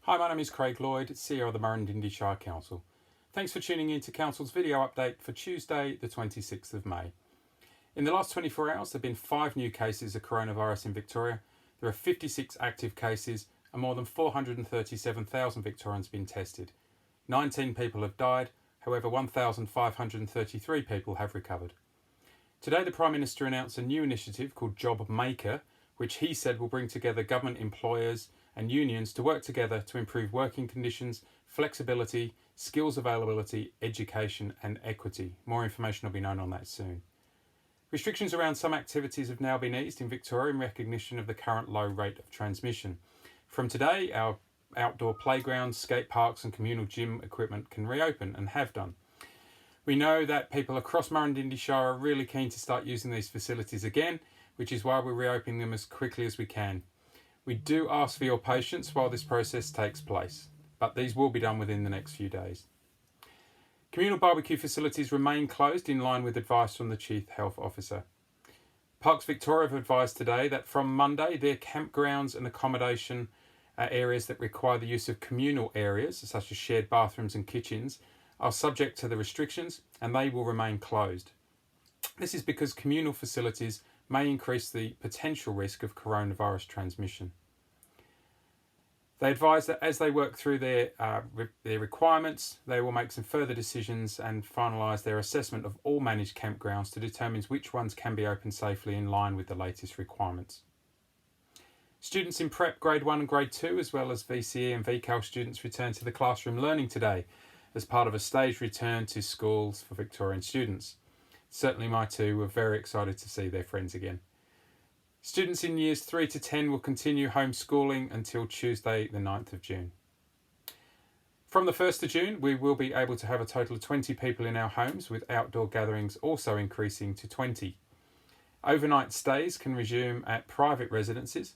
Hi, my name is Craig Lloyd, CEO of the Murrindindi Shire Council. Thanks for tuning in to Council's video update for Tuesday, the 26th of May. In the last 24 hours, there have been 5 new cases of coronavirus in Victoria. There are 56 active cases and more than 437,000 Victorians have been tested. 19 people have died, however 1,533 people have recovered. Today, the Prime Minister announced a new initiative called Job Maker, which he said will bring together government employers and unions to work together to improve working conditions, flexibility, skills availability, education and equity. More information will be known on that soon. Restrictions around some activities have now been eased in Victoria in recognition of the current low rate of transmission. From today, our outdoor playgrounds, skate parks and communal gym equipment can reopen and have done. We know that people across Murrindindi Shire are really keen to start using these facilities again, which is why we're reopening them as quickly as we can. We do ask for your patience while this process takes place, but these will be done within the next few days. Communal barbecue facilities remain closed in line with advice from the Chief Health Officer. Parks Victoria have advised today that from Monday, their campgrounds and accommodation areas that require the use of communal areas, such as shared bathrooms and kitchens, are subject to the restrictions and they will remain closed. This is because communal facilities may increase the potential risk of coronavirus transmission. They advise that as they work through their requirements, they will make some further decisions and finalise their assessment of all managed campgrounds to determine which ones can be opened safely in line with the latest requirements. Students in Prep Grade 1 and Grade 2, as well as VCE and VCAL students, return to the classroom learning today as part of a staged return to schools for Victorian students. Certainly my two were very excited to see their friends again. Students in years 3 to 10 will continue homeschooling until Tuesday the 9th of June. From the 1st of June, we will be able to have a total of 20 people in our homes, with outdoor gatherings also increasing to 20. Overnight stays can resume at private residences,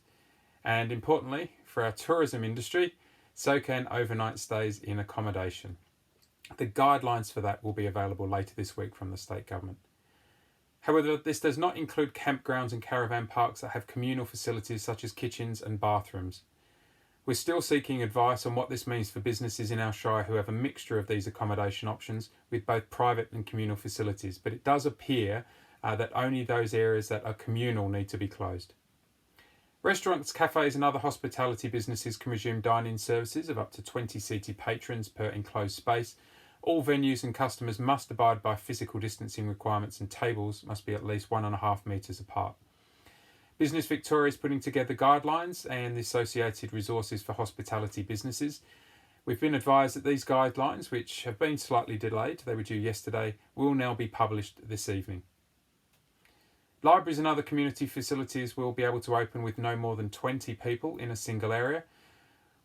and importantly for our tourism industry, so can overnight stays in accommodation. The guidelines for that will be available later this week from the state government. However, this does not include campgrounds and caravan parks that have communal facilities such as kitchens and bathrooms. We're still seeking advice on what this means for businesses in our shire who have a mixture of these accommodation options with both private and communal facilities, but it does appear that only those areas that are communal need to be closed. Restaurants, cafes and other hospitality businesses can resume dine-in services of up to 20 seated patrons per enclosed space. All venues and customers must abide by physical distancing requirements and tables must be at least 1.5 metres apart. Business Victoria is putting together guidelines and the associated resources for hospitality businesses. We've been advised that these guidelines, which have been slightly delayed, they were due yesterday, will now be published this evening. Libraries and other community facilities will be able to open with no more than 20 people in a single area.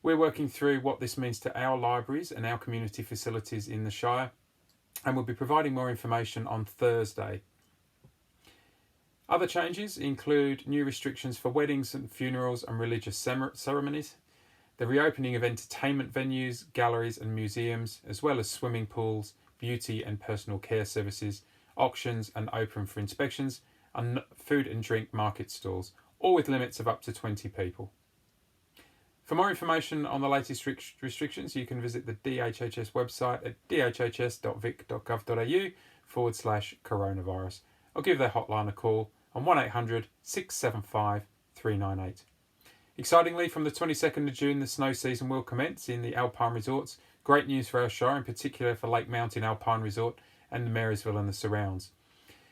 We're working through what this means to our libraries and our community facilities in the Shire, and we'll be providing more information on Thursday. Other changes include new restrictions for weddings and funerals and religious ceremonies, the reopening of entertainment venues, galleries and museums, as well as swimming pools, beauty and personal care services, auctions and open for inspections, and food and drink market stalls, all with limits of up to 20 people. For more information on the latest restrictions, you can visit the DHHS website at dhhs.vic.gov.au/coronavirus or give their hotline a call on 1800 675 398. Excitingly, from the 22nd of June, the snow season will commence in the Alpine Resorts. Great news for our shire, in particular for Lake Mountain Alpine Resort and the Marysville and the surrounds.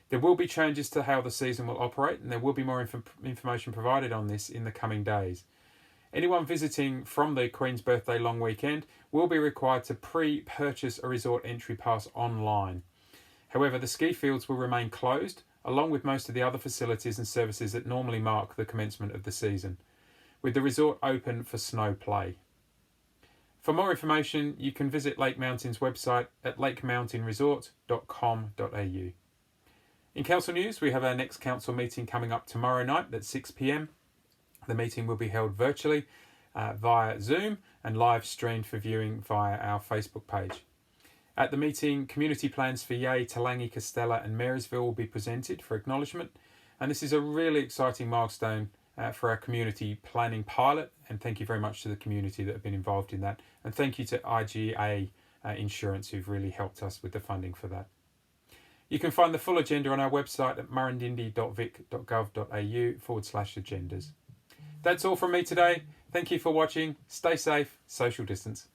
There will be changes to how the season will operate, and there will be more information provided on this in the coming days. Anyone visiting from the Queen's Birthday long weekend will be required to pre-purchase a resort entry pass online. However, the ski fields will remain closed, along with most of the other facilities and services that normally mark the commencement of the season, with the resort open for snow play. For more information, you can visit Lake Mountain's website at lakemountainresort.com.au. In council news, we have our next council meeting coming up tomorrow night at 6 p.m. The meeting will be held virtually via Zoom and live streamed for viewing via our Facebook page. At the meeting, community plans for Yea, Talangi, Castella and Marysville will be presented for acknowledgement, and this is a really exciting milestone for our community planning pilot and thank you very much to the community that have been involved in that. And thank you to IGA Insurance, who've really helped us with the funding for that. You can find the full agenda on our website at murrindindi.vic.gov.au/agendas. That's all from me today. Thank you for watching. Stay safe, social distance.